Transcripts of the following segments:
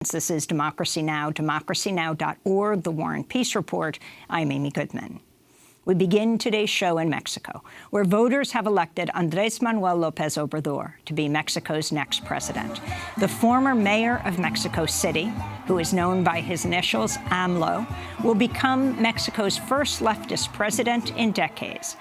This is Democracy Now!, democracynow.org, The War and Peace Report. I'm Amy Goodman. We begin today's show in Mexico, where voters have elected Andrés Manuel López Obrador to be Mexico's next president. The former mayor of Mexico City, who is known by his initials AMLO, will become Mexico's first leftist president in decades.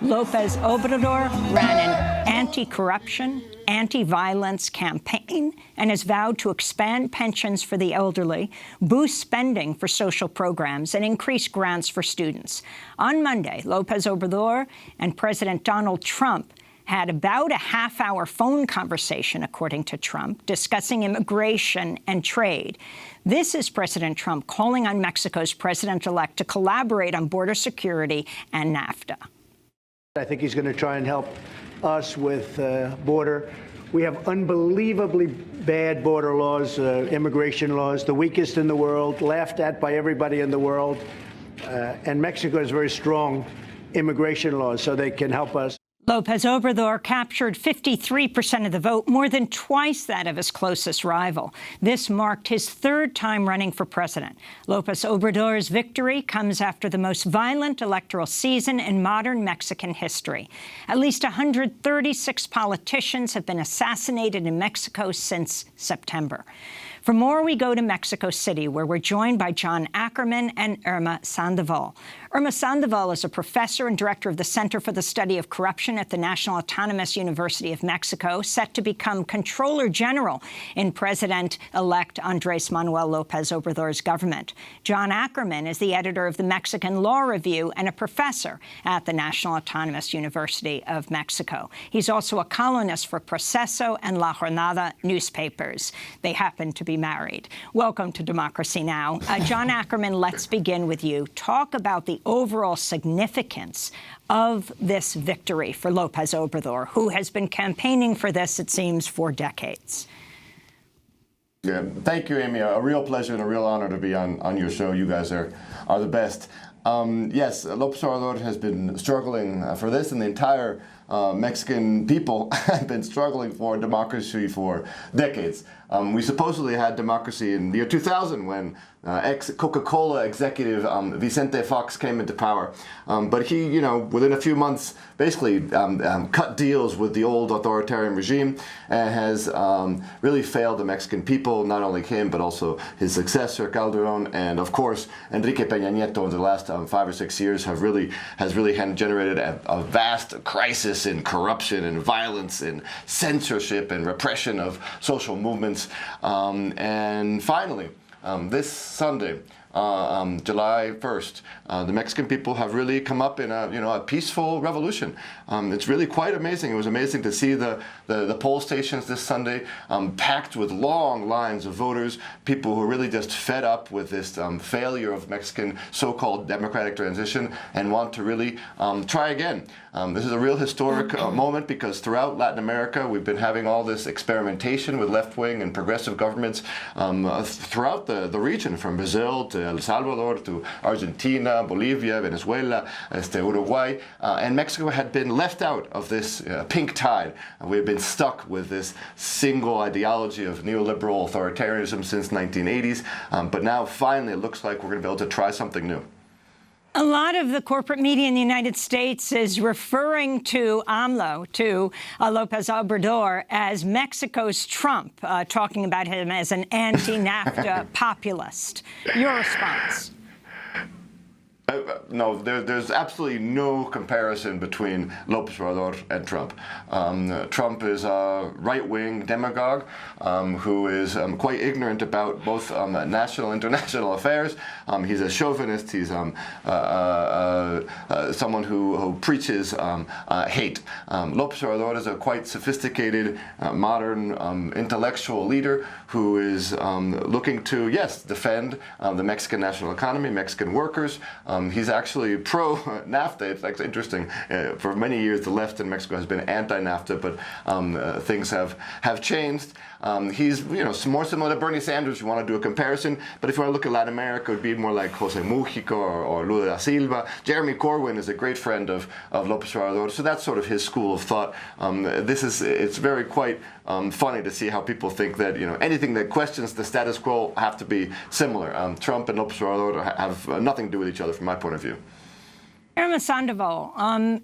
López Obrador ran an anti-corruption, anti-violence campaign and has vowed to expand pensions for the elderly, boost spending for social programs, and increase grants for students. On Monday, López Obrador and President Donald Trump had about a half-hour phone conversation, according to Trump, discussing immigration and trade. This is President Trump calling on Mexico's president-elect to collaborate on border security and NAFTA. I think he's going to try and help us with border. We have unbelievably bad border laws, immigration laws, the weakest in the world, laughed at by everybody in the world. And Mexico has very strong immigration laws, so they can help us. López Obrador captured 53% of the vote, more than twice that of his closest rival. This marked his third time running for president. López Obrador's victory comes after the most violent electoral season in modern Mexican history. At least 136 politicians have been assassinated in Mexico since September. For more, we go to Mexico City, where we're joined by John Ackerman and Irma Sandoval. Irma Sandoval is a professor and director of the Center for the Study of Corruption at the National Autonomous University of Mexico, set to become Comptroller General in President-elect Andrés Manuel López Obrador's government. John Ackerman is the editor of the Mexican Law Review and a professor at the National Autonomous University of Mexico. He's also a columnist for Proceso and La Jornada newspapers. They happen to be married. Welcome to Democracy Now! John Ackerman, let's begin with you. Talk about the overall significance of this victory for López Obrador, who has been campaigning for this, it seems, for decades. Yeah, thank you, Amy. A real pleasure and a real honor to be on your show. You guys are the best. Yes, López Obrador has been struggling for this, and the entire Mexican people have been struggling for democracy for decades. We supposedly had democracy in the year 2000 when ex-Coca-Cola executive Vicente Fox came into power. But he, within a few months, basically cut deals with the old authoritarian regime and has really failed the Mexican people, not only him, but also his successor, Calderón, and of course, Enrique Peña Nieto in the last 5 or 6 years has really generated a vast crisis in corruption and violence and censorship and repression of social movements. And finally, this Sunday, July 1st, the Mexican people have really come up in a peaceful revolution. It's really quite amazing. It was amazing to see the poll stations this Sunday packed with long lines of voters, people who are really just fed up with this failure of Mexican so-called democratic transition and want to really try again. This is a real historic moment because throughout Latin America, we've been having all this experimentation with left-wing and progressive governments throughout the region, from Brazil to El Salvador to Argentina, Bolivia, Venezuela, Uruguay, and Mexico had been left out of this pink tide. We've been stuck with this single ideology of neoliberal authoritarianism since 1980s, but now finally it looks like we're going to be able to try something new. A lot of the corporate media in the United States is referring to AMLO, to López Obrador, as Mexico's Trump, talking about him as an anti-NAFTA populist. Your response? No, there's absolutely no comparison between López Obrador and Trump. Trump is a right-wing demagogue who is quite ignorant about both national and international affairs. He's a chauvinist. He's someone who preaches hate. López Obrador is a quite sophisticated, modern intellectual leader who is looking to, yes, defend the Mexican national economy, Mexican workers, He's actually pro-NAFTA. It's actually interesting. For many years, the left in Mexico has been anti-NAFTA, but things have changed. He's more similar to Bernie Sanders. You want to do a comparison, but if you want to look at Latin America, it would be more like Jose Mujica or Lula da Silva. Jeremy Corwin is a great friend of López Obrador, so that's sort of his school of thought. It's very quite funny to see how people think that anything that questions the status quo have to be similar. Trump and López Obrador have nothing to do with each other from my point of view. Chairman Sandoval,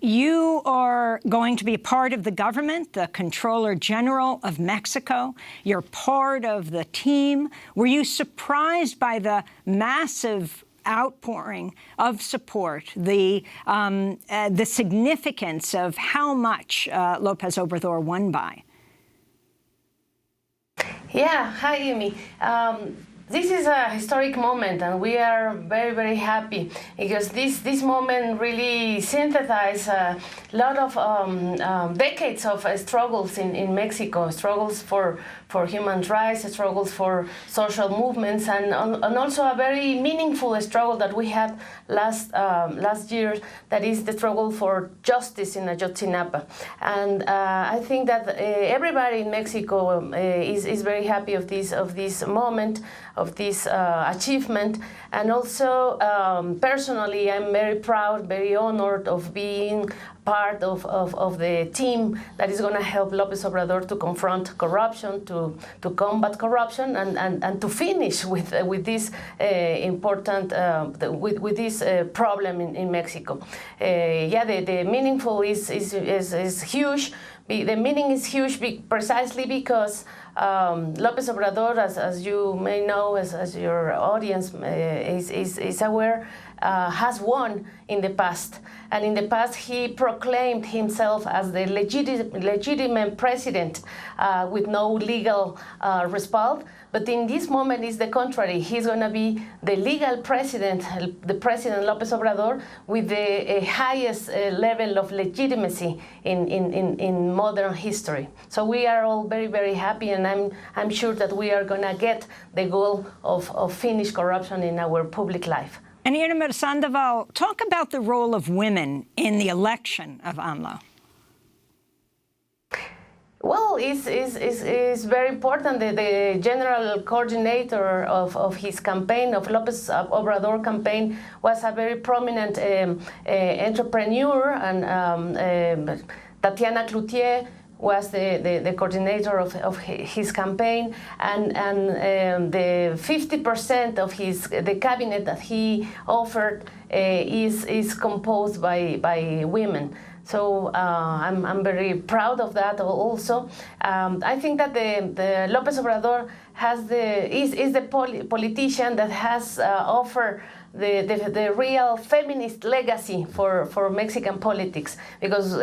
you are going to be a part of the government, the Comptroller General of Mexico. You're part of the team. Were you surprised by the massive outpouring of support, the significance of how much López Obrador won by? Yeah, hi, Amy. This is a historic moment, and we are very, very happy because this moment really synthesizes a lot of decades of struggles in Mexico, struggles for human rights, struggles for social movements, and also a very meaningful struggle that we had last year, that is the struggle for justice in Ayotzinapa. And I think that everybody in Mexico is very happy of this moment, of this achievement. And also, personally, I'm very proud, very honored of being part of the team that is going to help López Obrador to confront corruption, to combat corruption, and to finish with this important with this problem in Mexico. The meaningful is huge. The meaning is huge precisely because López Obrador, as you may know, as your audience is aware, has won in the past. And in the past, he proclaimed himself as the legitimate president with no legal respect. But in this moment, it's the contrary. He's going to be the legal president, the President López Obrador, with the highest level of legitimacy in modern history. So we are all very, very happy, and I'm sure that we are going to get the goal of finish corruption in our public life. And Irma Sandoval, talk about the role of women in the election of AMLO. Well, it's very important. The general coordinator of his campaign, of López Obrador campaign, was a very prominent entrepreneur, and Tatiana Cloutier was the coordinator of his campaign, and the 50% of the cabinet that he offered is composed by women. So I'm very proud of that also. I think that the López Obrador is the politician that has offered the real feminist legacy for Mexican politics, because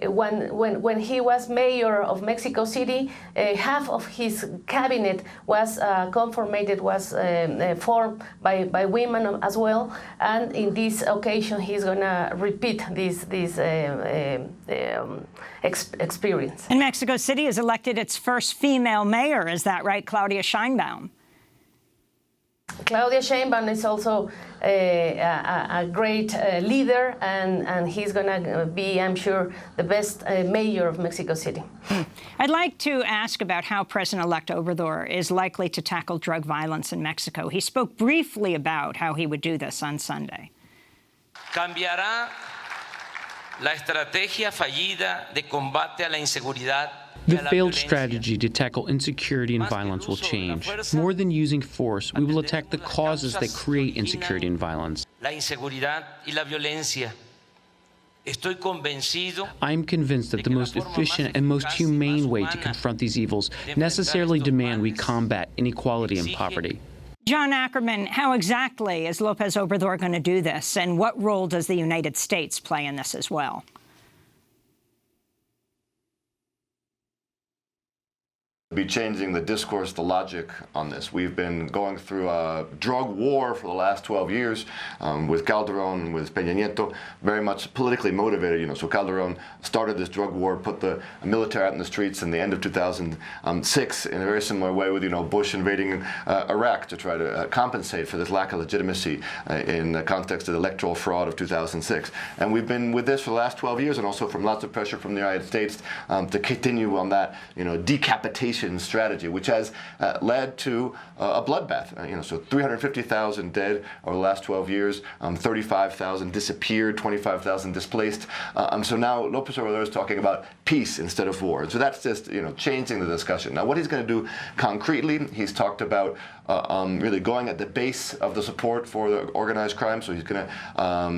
when he was mayor of Mexico City, half of his cabinet was formed by women as well, and in this occasion he's gonna repeat this experience. And Mexico City has elected its first female mayor, is that right, Claudia Sheinbaum? Claudia Sheinbaum is also a great leader, and he's going to be, I'm sure, the best mayor of Mexico City. I'd like to ask about how President-elect Obrador is likely to tackle drug violence in Mexico. He spoke briefly about how he would do this on Sunday. Cambiará la estrategia fallida de combate a la inseguridad. The failed strategy to tackle insecurity and violence will change. More than using force, we will attack the causes that create insecurity and violence. La inseguridad y la violencia. I am convinced that the most efficient and most humane way to confront these evils necessarily demand we combat inequality and poverty. John Ackerman, how exactly is López Obrador going to do this, and what role does the United States play in this as well? be changing the discourse, the logic on this. We've been going through a drug war for the last 12 years with Calderon, with Peña Nieto, very much politically motivated. So Calderon started this drug war, put the military out in the streets in the end of 2006 in a very similar way with Bush invading Iraq to try to compensate for this lack of legitimacy in the context of the electoral fraud of 2006. And we've been with this for the last 12 years, and also from lots of pressure from the United States to continue on that decapitation strategy, which has led to a bloodbath. So 350,000 dead over the last 12 years, 35,000 disappeared, 25,000 displaced. So now López Obrador is talking about peace instead of war. So that's just changing the discussion. Now, what he's going to do concretely, he's talked about really going at the base of the support for the organized crime. So he's going to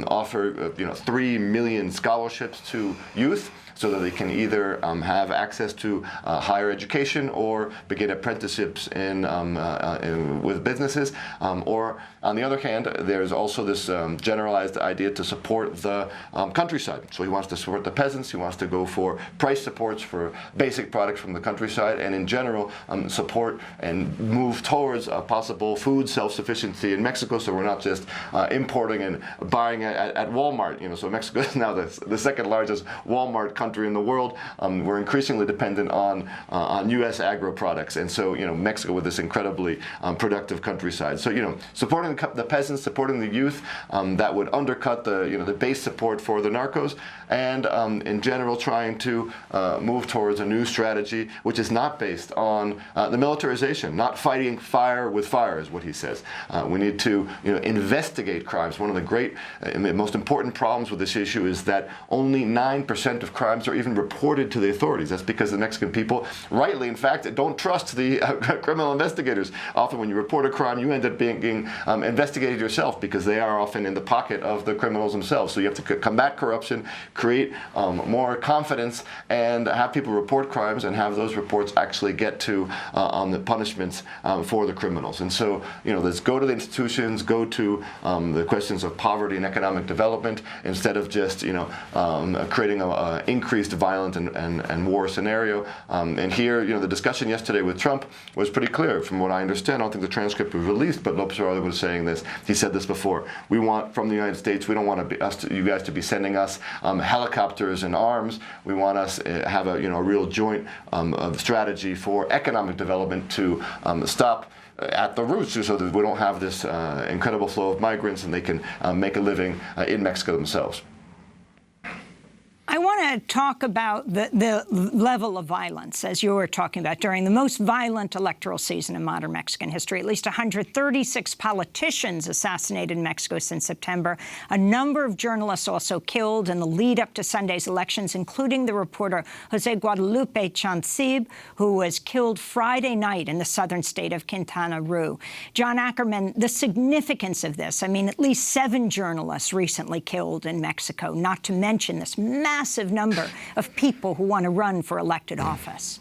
offer 3 million scholarships to youth, so that they can either have access to higher education or begin apprenticeships with businesses. Or on the other hand, there's also this generalized idea to support the countryside. So he wants to support the peasants. He wants to go for price supports for basic products from the countryside, and in general support and move towards a possible food self-sufficiency in Mexico. So we're not just importing and buying at Walmart. So Mexico is now the second largest Walmart country in the world. We're increasingly dependent on U.S. agro products, and so Mexico with this incredibly productive countryside. So supporting the peasants, supporting the youth, that would undercut the base support for the narcos, and in general trying to move towards a new strategy which is not based on the militarization, not fighting fire with fire, is what he says. We need to investigate crimes. One of the great and most important problems with this issue is that only 9% of crimes are even reported to the authorities. That's because the Mexican people, rightly in fact, don't trust the criminal investigators. Often when you report a crime, you end up being investigated yourself, because they are often in the pocket of the criminals themselves. So you have to combat corruption, create more confidence, and have people report crimes and have those reports actually get to the punishments for the criminals. And so let's go to the institutions, go to the questions of poverty and economic development, instead of just creating an increased violent and war scenario. And here, the discussion yesterday with Trump was pretty clear. From what I understand, I don't think the transcript was released, but López Obrador was saying this. He said this before. We want, from the United States, we don't want you guys to be sending us helicopters and arms. We want us to have a real joint strategy for economic development to stop at the roots, so that we don't have this incredible flow of migrants and they can make a living in Mexico themselves. I want to talk about the level of violence, as you were talking about, during the most violent electoral season in modern Mexican history. At least 136 politicians assassinated in Mexico since September. A number of journalists also killed in the lead up to Sunday's elections, including the reporter Jose Guadalupe Chancib, who was killed Friday night in the southern state of Quintana Roo. John Ackerman, the significance of this, at least 7 journalists recently killed in Mexico, not to mention this massive number of people who want to run for elected office.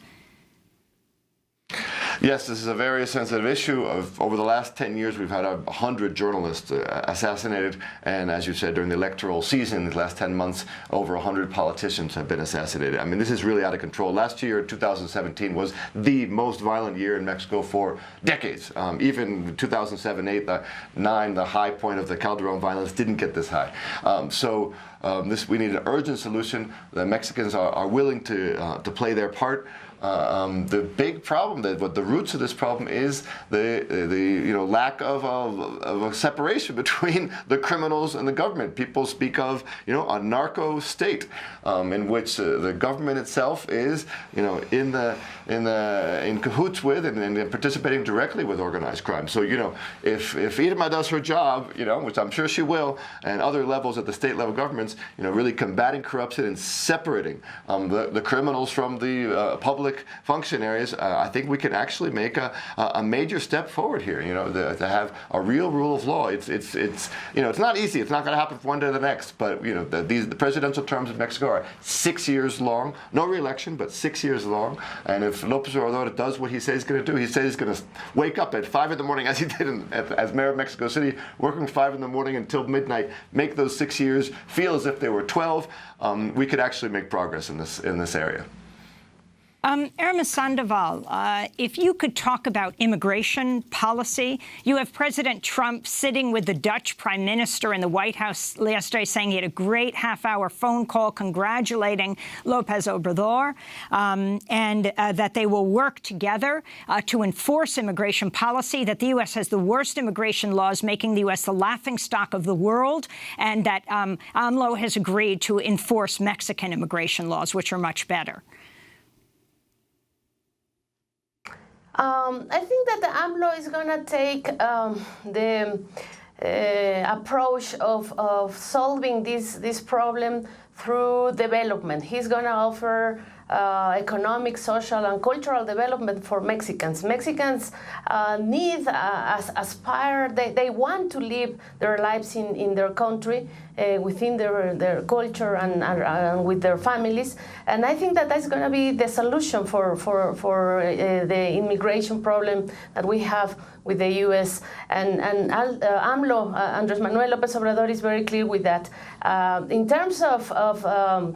Yes, this is a very sensitive issue. Over the last 10 years, we've had 100 journalists assassinated. And as you said, during the electoral season, the last 10 months, over 100 politicians have been assassinated. This is really out of control. Last year, 2017, was the most violent year in Mexico for decades. Even 2007, 8, 9, the high point of the Calderon violence didn't get this high. We need an urgent solution. The Mexicans are willing to play their part. The big problem, what the roots of this problem is the lack of a separation between the criminals and the government. People speak of a narco state in which the government itself is in cahoots with and participating directly with organized crime. So if Irma does her job, which I'm sure she will, and other levels at the state level governments, really combating corruption and separating the criminals from the public functionaries, I think we can actually make a major step forward here. To have a real rule of law. It's not easy. It's not going to happen from one day to the next. But the presidential terms in Mexico are 6 years long. No re-election, but 6 years long. And if López Obrador does what he says he's going to do, he says he's going to wake up at 5 in the morning, as he did as mayor of Mexico City, working 5 in the morning until midnight, make those 6 years feel as if they were 12. We could actually make progress in this area. Irma Sandoval, if you could talk about immigration policy. You have President Trump sitting with the Dutch Prime Minister in the White House yesterday saying he had a great half-hour phone call congratulating López Obrador and that they will work together to enforce immigration policy, that the U.S. has the worst immigration laws, making the U.S. the laughingstock of the world, and that AMLO has agreed to enforce Mexican immigration laws, which are much better. I think that the AMLO is going to take the approach of solving this problem through development. He's going to offer economic, social, and cultural development for Mexicans. Mexicans need, aspire, they want to live their lives in their country, within their culture and with their families. And I think that that's going to be the solution for the immigration problem that we have with the U.S. And AMLO, Andrés Manuel López Obrador, is very clear with that. In terms of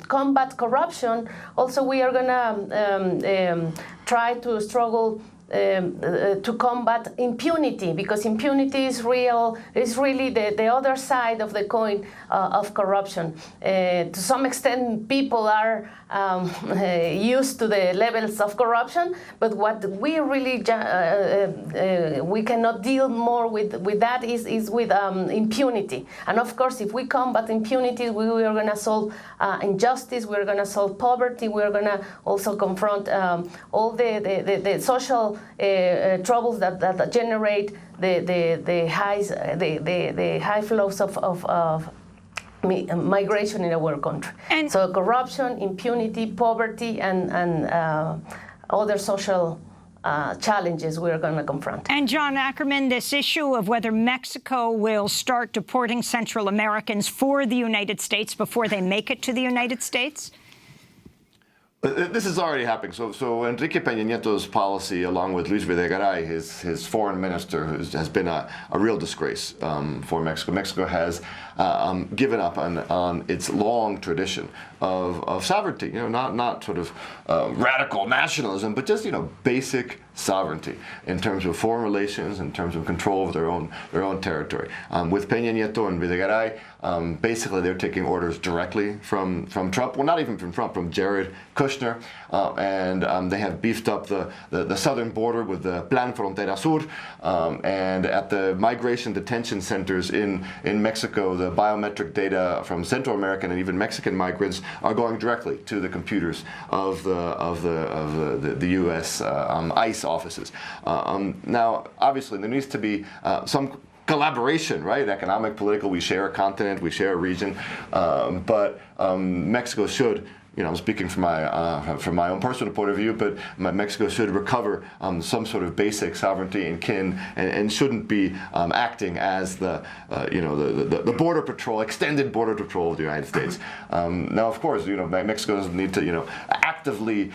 combat corruption, also we are going to try to struggle to combat impunity, because impunity is really the other side of the coin of corruption. To some extent, people are used to the levels of corruption, but what we really we cannot deal more with that is with impunity. And of course, if we combat impunity, we are going to solve injustice, we're going to solve poverty, we're going to also confront all the social troubles that generate the high flows of migration in our country. And so corruption, impunity, poverty, and other social challenges we're going to confront. And John Ackerman, this issue of whether Mexico will start deporting Central Americans for the United States before they make it to the United States? This is already happening. So Enrique Peña Nieto's policy, along with Luis Videgaray, his foreign minister, has been a real disgrace for Mexico. Mexico has given up on its long tradition of sovereignty. Not sort of radical nationalism, but just basic sovereignty in terms of foreign relations, in terms of control of their own territory. With Peña Nieto and Videgaray, basically they're taking orders directly from Trump. Well, not even from Trump, from Jared Kushner, and they have beefed up the southern border with the Plan Frontera Sur, and at the migration detention centers in Mexico, the biometric data from Central American and even Mexican migrants are going directly to the computers of the U.S. ICE offices. Now, obviously, there needs to be some collaboration, right? Economic, political. We share a continent, we share a region, but Mexico should. I'm speaking from my own personal point of view, but Mexico should recover some sort of basic sovereignty and shouldn't be acting as the border patrol, extended border patrol of the United States. Now, of course, Mexico doesn't need to actively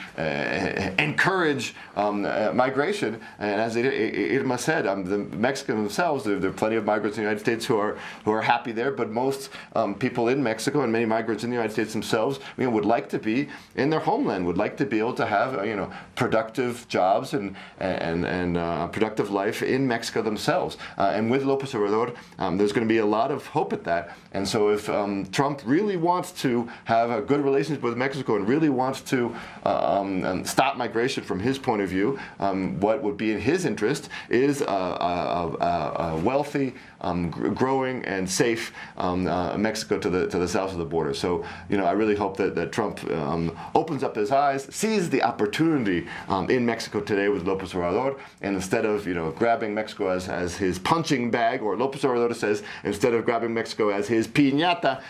encourage migration. And as Irma said, the Mexicans themselves, there are plenty of migrants in the United States who are happy there, but most people in Mexico and many migrants in the United States themselves would like to be in their homeland, would like to be able to have productive jobs and productive life in Mexico themselves. And with López Obrador, there's going to be a lot of hope at that. And so if Trump really wants to have a good relationship with Mexico and really wants to stop migration from his point of view, what would be in his interest is a wealthy, growing, and safe Mexico to the south of the border. So I really hope that Trump opens up his eyes, sees the opportunity in Mexico today with López Obrador, and instead of grabbing Mexico as his punching bag, or López Obrador says instead of grabbing Mexico as his piñata,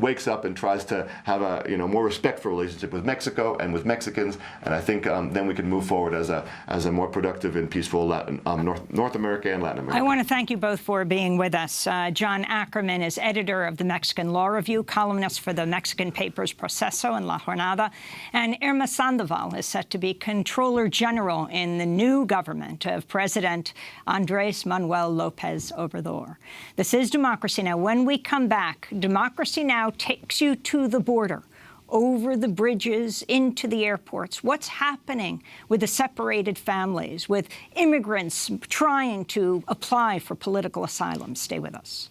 wakes up and tries to have a more respectful relationship with Mexico and with Mexicans, and I think then we can move forward as a more productive and peaceful North America and Latin America. I want to thank you both for being with us. John Ackerman is editor of the Mexican Law Review, columnist for the Mexican papers Proceso and La Jornada, and Irma Sandoval is set to be Comptroller General in the new government of President Andrés Manuel López Obrador. This is Democracy Now! When we come back, Democracy Now! Takes you to the border. over the bridges into the airports? What's happening with the separated families, with immigrants trying to apply for political asylum? Stay with us.